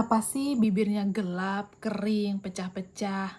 Apa sih bibirnya gelap, kering, pecah-pecah?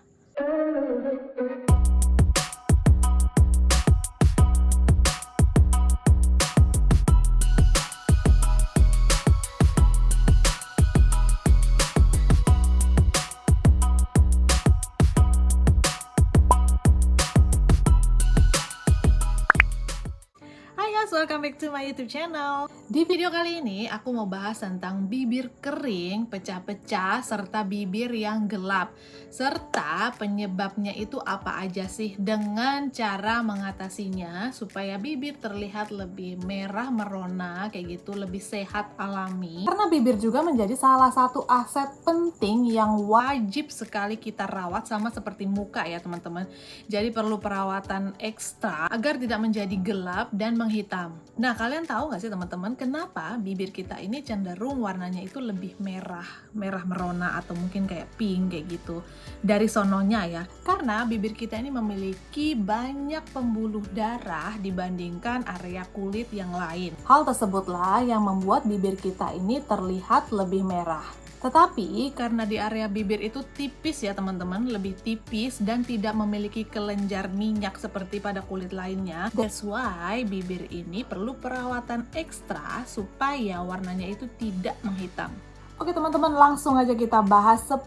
Hai guys, welcome back to my YouTube channel. Di video kali ini aku mau bahas tentang bibir kering, pecah-pecah, serta bibir yang gelap. Serta penyebabnya itu apa aja sih, dengan cara mengatasinya supaya bibir terlihat lebih merah merona kayak gitu, lebih sehat alami. Karena bibir juga menjadi salah satu aset penting yang wajib sekali kita rawat, sama seperti muka ya teman-teman. Jadi perlu perawatan ekstra agar tidak menjadi gelap dan menghitam. Nah, kalian tahu nggak sih teman-teman, kenapa bibir kita ini cenderung warnanya itu lebih merah merona atau mungkin kayak pink kayak gitu dari sononya ya? Karena bibir kita ini memiliki banyak pembuluh darah dibandingkan area kulit yang lain. Hal tersebutlah yang membuat bibir kita ini terlihat lebih merah. Tetapi karena di area bibir itu tipis ya teman-teman, lebih tipis dan tidak memiliki kelenjar minyak seperti pada kulit lainnya. That's why bibir ini perlu perawatan ekstra supaya warnanya itu tidak menghitam. Oke teman-teman, langsung aja kita bahas 10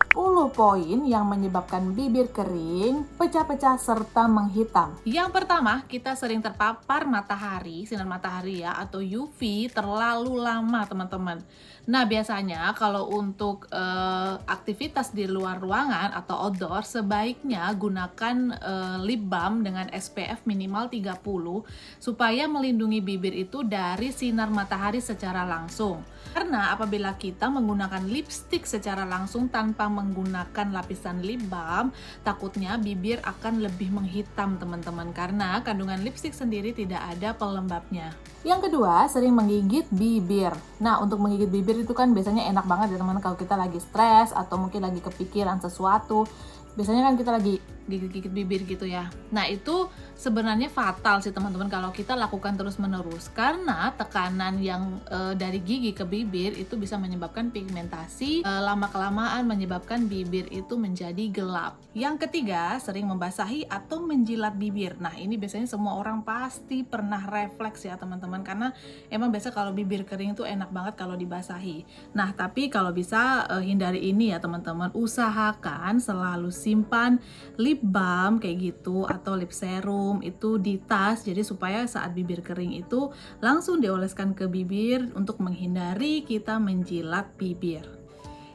poin yang menyebabkan bibir kering, pecah-pecah, serta menghitam. Yang pertama, kita sering terpapar matahari, sinar matahari ya, atau UV terlalu lama teman-teman. Nah biasanya kalau untuk aktivitas di luar ruangan atau outdoor, sebaiknya gunakan lip balm dengan SPF minimal 30 supaya melindungi bibir itu dari sinar matahari secara langsung. Karena apabila kita menggunakan lipstick secara langsung tanpa menggunakan lapisan lip balm, takutnya bibir akan lebih menghitam teman-teman, karena kandungan lipstick sendiri tidak ada pelembabnya. Yang kedua, sering menggigit bibir. Nah, untuk menggigit bibir itu kan biasanya enak banget ya teman-teman kalau kita lagi stres atau mungkin lagi kepikiran sesuatu. Biasanya kan kita lagi gigit-gigit bibir gitu ya. Nah itu sebenarnya fatal sih teman-teman kalau kita lakukan terus-menerus, karena tekanan yang dari gigi ke bibir itu bisa menyebabkan pigmentasi, lama-kelamaan menyebabkan bibir itu menjadi gelap. Yang ketiga, sering membasahi atau menjilat bibir. Nah ini biasanya semua orang pasti pernah refleks ya teman-teman, karena emang biasa kalau bibir kering itu enak banget kalau dibasahi. Nah tapi kalau bisa hindari ini ya teman-teman, usahakan selalu simpan lip balm kayak gitu atau lip serum itu di tas, jadi supaya saat bibir kering itu langsung dioleskan ke bibir untuk menghindari kita menjilat bibir.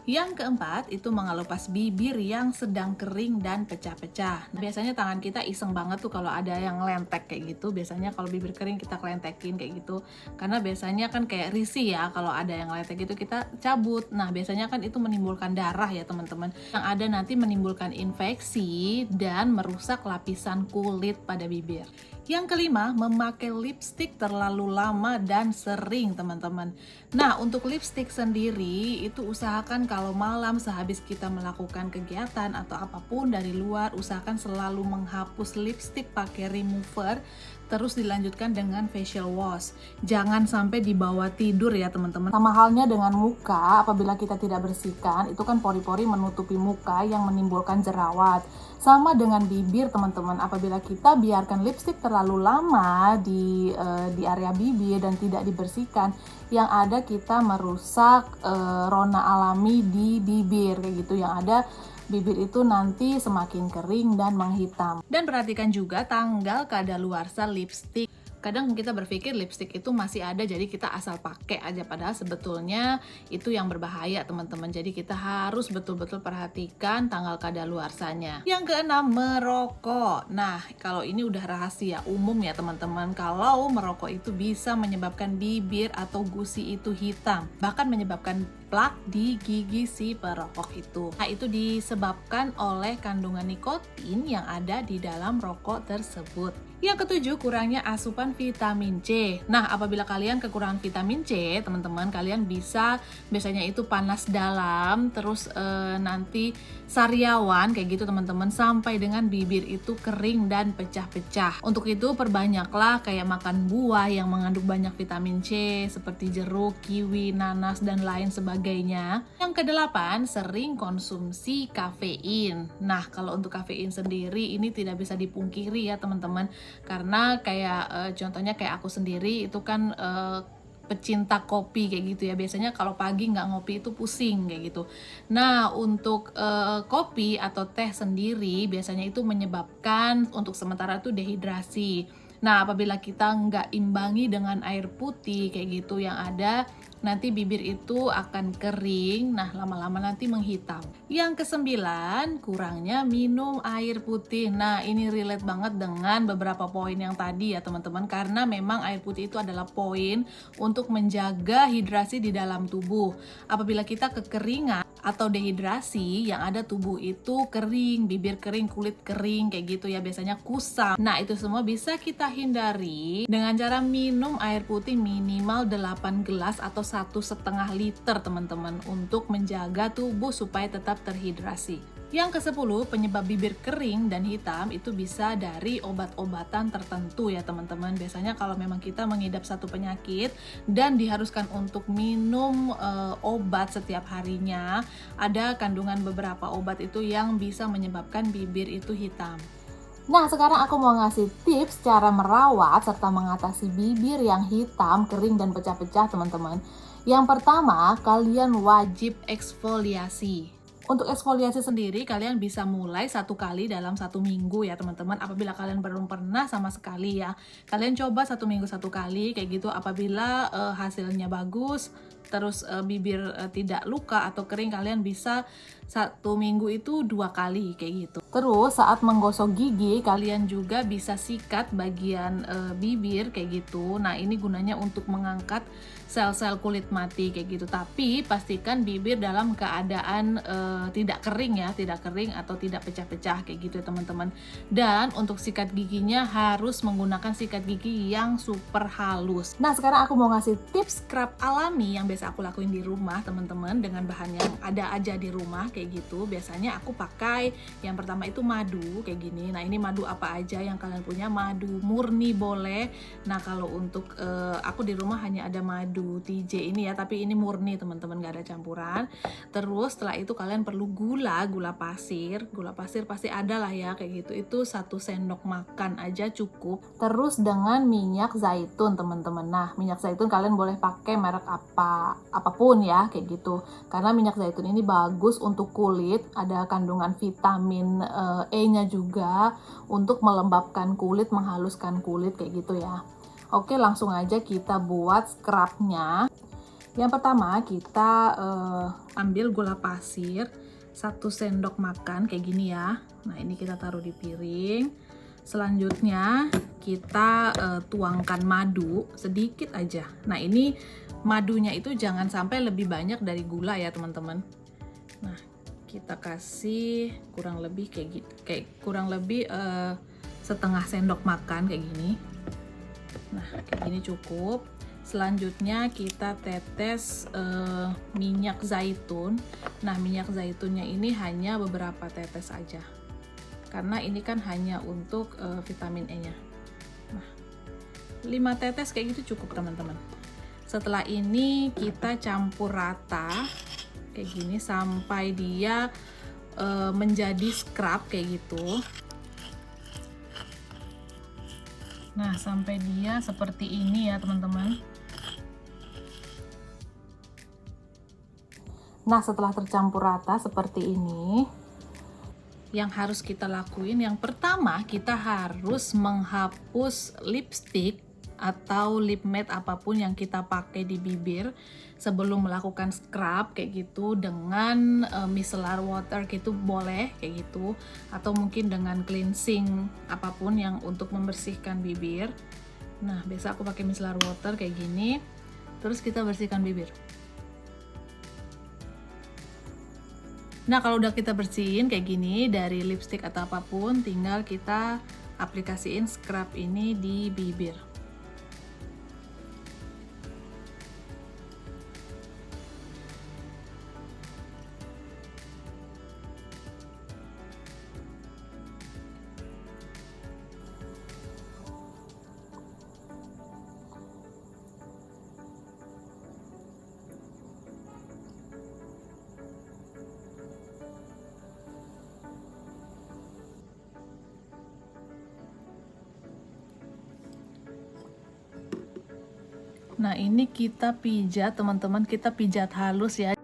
Yang keempat, itu mengelupas bibir yang sedang kering dan pecah-pecah. Biasanya tangan kita iseng banget tuh kalau ada yang lentek kayak gitu. Biasanya kalau bibir kering kita kelentekin kayak gitu. Karena biasanya kan kayak risih ya kalau ada yang lentek gitu kita cabut. Nah biasanya kan itu menimbulkan darah ya teman-teman. Yang ada nanti menimbulkan infeksi dan merusak lapisan kulit pada bibir. Yang kelima, memakai lipstick terlalu lama dan sering teman-teman. Nah untuk lipstick sendiri itu usahakan kalau malam sehabis kita melakukan kegiatan atau apapun dari luar, usahakan selalu menghapus lipstick pakai remover, terus dilanjutkan dengan facial wash. Jangan sampai dibawa tidur ya teman-teman. Sama halnya dengan muka, apabila kita tidak bersihkan, itu kan pori-pori menutupi muka yang menimbulkan jerawat. Sama dengan bibir teman-teman, apabila kita biarkan lipstick terlalu lama di area bibir dan tidak dibersihkan, yang ada kita merusak rona alami di bibir kayak gitu. Yang ada bibir itu nanti semakin kering dan menghitam. Dan perhatikan juga tanggal kadaluarsa lipstick. Kadang kita berpikir lipstick itu masih ada, jadi kita asal pakai aja, padahal sebetulnya itu yang berbahaya teman-teman. Jadi kita harus betul-betul perhatikan tanggal kadaluarsanya. Yang keenam, merokok. Nah kalau ini udah rahasia umum ya teman-teman, kalau merokok itu bisa menyebabkan bibir atau gusi itu hitam, bahkan menyebabkan plak di gigi si perokok itu. Nah itu disebabkan oleh kandungan nikotin yang ada di dalam rokok tersebut. Yang ketujuh, kurangnya asupan vitamin C. Nah, apabila kalian kekurangan vitamin C, teman-teman, kalian biasanya itu panas dalam, terus nanti sariawan kayak gitu teman-teman, sampai dengan bibir itu kering dan pecah-pecah. Untuk itu perbanyaklah kayak makan buah yang mengandung banyak vitamin C seperti jeruk, kiwi, nanas, dan lain sebagainya. Yang kedelapan, sering konsumsi kafein. Nah, kalau untuk kafein sendiri ini tidak bisa dipungkiri ya teman-teman, karena kayak contohnya kayak aku sendiri itu kan pecinta kopi kayak gitu ya. Biasanya kalau pagi nggak ngopi itu pusing kayak gitu. Nah, untuk kopi atau teh sendiri biasanya itu menyebabkan untuk sementara itu dehidrasi. Nah, apabila kita nggak imbangi dengan air putih kayak gitu, yang ada nanti bibir itu akan kering, nah lama-lama nanti menghitam. Yang kesembilan, kurangnya minum air putih. Nah, ini relate banget dengan beberapa poin yang tadi ya teman-teman, karena memang air putih itu adalah poin untuk menjaga hidrasi di dalam tubuh. Apabila kita kekeringan atau dehidrasi, yang ada tubuh itu kering, bibir kering, kulit kering kayak gitu ya, biasanya kusam. Nah, itu semua bisa kita hindari dengan cara minum air putih minimal 8 gelas atau 1,5 liter teman-teman, untuk menjaga tubuh supaya tetap terhidrasi. Yang ke-10, penyebab bibir kering dan hitam itu bisa dari obat-obatan tertentu ya teman-teman. Biasanya kalau memang kita mengidap satu penyakit dan diharuskan untuk minum obat setiap harinya, ada kandungan beberapa obat itu yang bisa menyebabkan bibir itu hitam. Nah, sekarang aku mau ngasih tips cara merawat serta mengatasi bibir yang hitam, kering, dan pecah-pecah teman-teman. Yang pertama, kalian wajib eksfoliasi. Untuk eksfoliasi sendiri, kalian bisa mulai 1 kali dalam 1 minggu ya teman-teman. Apabila kalian belum pernah sama sekali ya, kalian coba 1 minggu 1 kali kayak gitu. Apabila hasilnya bagus, terus bibir tidak luka atau kering, kalian bisa 1 minggu itu 2 kali kayak gitu. Terus saat menggosok gigi, kalian juga bisa sikat bagian bibir kayak gitu. Nah, ini gunanya untuk mengangkat sel-sel kulit mati kayak gitu. Tapi pastikan bibir dalam keadaan tidak kering ya, tidak kering atau tidak pecah-pecah kayak gitu ya teman-teman. Dan untuk sikat giginya harus menggunakan sikat gigi yang super halus. Nah, sekarang aku mau ngasih tips scrub alami yang biasa aku lakuin di rumah teman-teman, dengan bahan yang ada aja di rumah kayak gitu. Biasanya aku pakai yang pertama itu madu kayak gini. Nah, ini madu apa aja yang kalian punya, madu murni boleh. Nah, kalau untuk aku di rumah hanya ada madu TJ ini ya, tapi ini murni teman-teman, gak ada campuran. Terus setelah itu kalian perlu gula pasir pasti ada lah ya kayak gitu. Itu 1 sendok makan aja cukup. Terus dengan minyak zaitun teman-teman. Nah, minyak zaitun kalian boleh pakai merek apapun ya kayak gitu, karena minyak zaitun ini bagus untuk kulit, ada kandungan vitamin E-nya juga untuk melembabkan kulit, menghaluskan kulit kayak gitu ya. Oke, langsung aja kita buat scrubnya. Yang pertama kita ambil gula pasir 1 sendok makan kayak gini ya. Nah, ini kita taruh di piring. Selanjutnya kita tuangkan madu sedikit aja. Nah, ini madunya itu jangan sampai lebih banyak dari gula ya teman-teman. Nah, kita kasih kurang lebih kayak gitu, kurang lebih setengah sendok makan kayak gini. Nah, kayak gini cukup. Selanjutnya kita tetes minyak zaitun. Nah, minyak zaitunnya ini hanya beberapa tetes aja, karena ini kan hanya untuk vitamin E-nya. Nah, 5 tetes kayak gitu cukup teman-teman. Setelah ini kita campur rata kayak gini sampai dia menjadi scrub kayak gitu. Nah, sampai dia seperti ini ya teman-teman. Nah, setelah tercampur rata seperti ini, yang harus kita lakuin yang pertama, kita harus menghapus lipstick atau lip matte apapun yang kita pakai di bibir sebelum melakukan scrub kayak gitu, dengan micellar water gitu boleh kayak gitu, atau mungkin dengan cleansing apapun yang untuk membersihkan bibir. Nah, biasa aku pakai micellar water kayak gini, terus kita bersihkan bibir. Nah, kalau udah kita bersihin kayak gini dari lipstick atau apapun, tinggal kita aplikasiin scrub ini di bibir. Nah, ini kita pijat, teman-teman, kita pijat halus ya.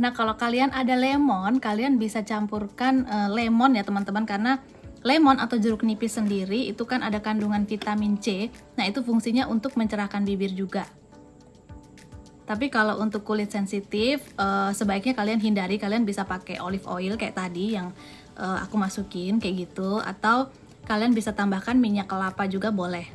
Nah, kalau kalian ada lemon, kalian bisa campurkan lemon ya, teman-teman, karena lemon atau jeruk nipis sendiri itu kan ada kandungan vitamin C. Nah, itu fungsinya untuk mencerahkan bibir juga. Tapi kalau untuk kulit sensitif, sebaiknya kalian hindari. Kalian bisa pakai olive oil kayak tadi yang aku masukin kayak gitu, atau kalian bisa tambahkan minyak kelapa juga boleh.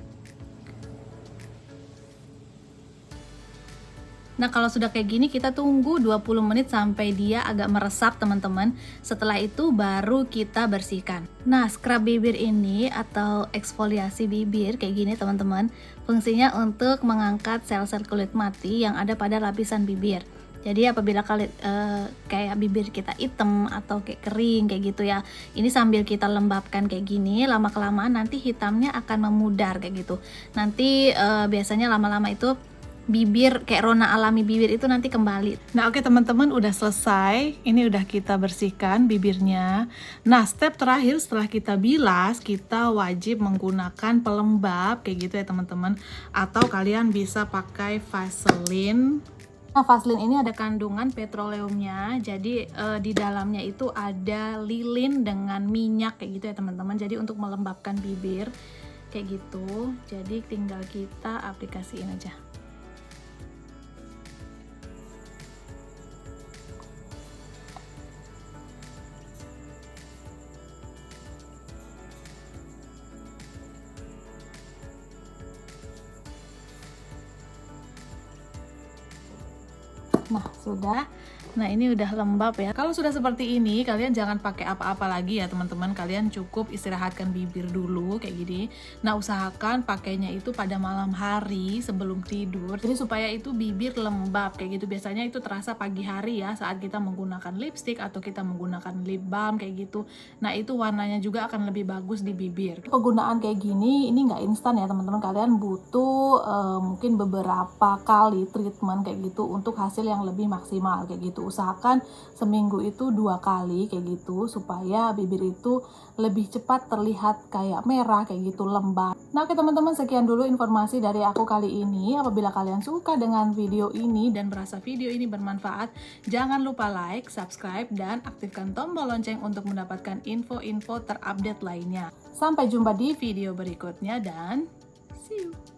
Nah, kalau sudah kayak gini kita tunggu 20 menit sampai dia agak meresap, teman-teman. Setelah itu baru kita bersihkan. Nah, scrub bibir ini atau eksfoliasi bibir kayak gini, teman-teman, fungsinya untuk mengangkat sel-sel kulit mati yang ada pada lapisan bibir. Jadi apabila kayak bibir kita hitam atau kayak kering kayak gitu ya, ini sambil kita lembabkan kayak gini, lama-kelamaan nanti hitamnya akan memudar kayak gitu. Nanti biasanya lama-lama itu bibir kayak rona alami bibir itu nanti kembali. Nah, oke teman-teman, udah selesai. Ini udah kita bersihkan bibirnya. Nah, step terakhir setelah kita bilas, kita wajib menggunakan pelembab kayak gitu ya, teman-teman. Atau kalian bisa pakai Vaseline. Nah, Vaseline ini ada kandungan petroleumnya, jadi di dalamnya itu ada lilin dengan minyak kayak gitu ya, teman-teman. Jadi untuk melembabkan bibir kayak gitu. Jadi tinggal kita aplikasiin aja. Nah, sudah. Nah, ini udah lembab ya. Kalau sudah seperti ini, kalian jangan pakai apa-apa lagi ya, teman-teman. Kalian cukup istirahatkan bibir dulu kayak gini. Nah, usahakan pakainya itu pada malam hari sebelum tidur. Jadi supaya itu bibir lembab kayak gitu. Biasanya itu terasa pagi hari ya, saat kita menggunakan lipstick atau kita menggunakan lip balm kayak gitu. Nah, itu warnanya juga akan lebih bagus di bibir. Penggunaan kayak gini ini nggak instan ya, teman-teman. Kalian butuh mungkin beberapa kali treatment kayak gitu untuk hasil yang lebih maksimal kayak gitu. Usahakan seminggu itu 2 kali kayak gitu supaya bibir itu lebih cepat terlihat kayak merah kayak gitu, lembab. Nah, oke teman-teman, sekian dulu informasi dari aku kali ini. Apabila kalian suka dengan video ini dan merasa video ini bermanfaat, jangan lupa like, subscribe, dan aktifkan tombol lonceng untuk mendapatkan info-info terupdate lainnya. Sampai jumpa di video berikutnya dan see you.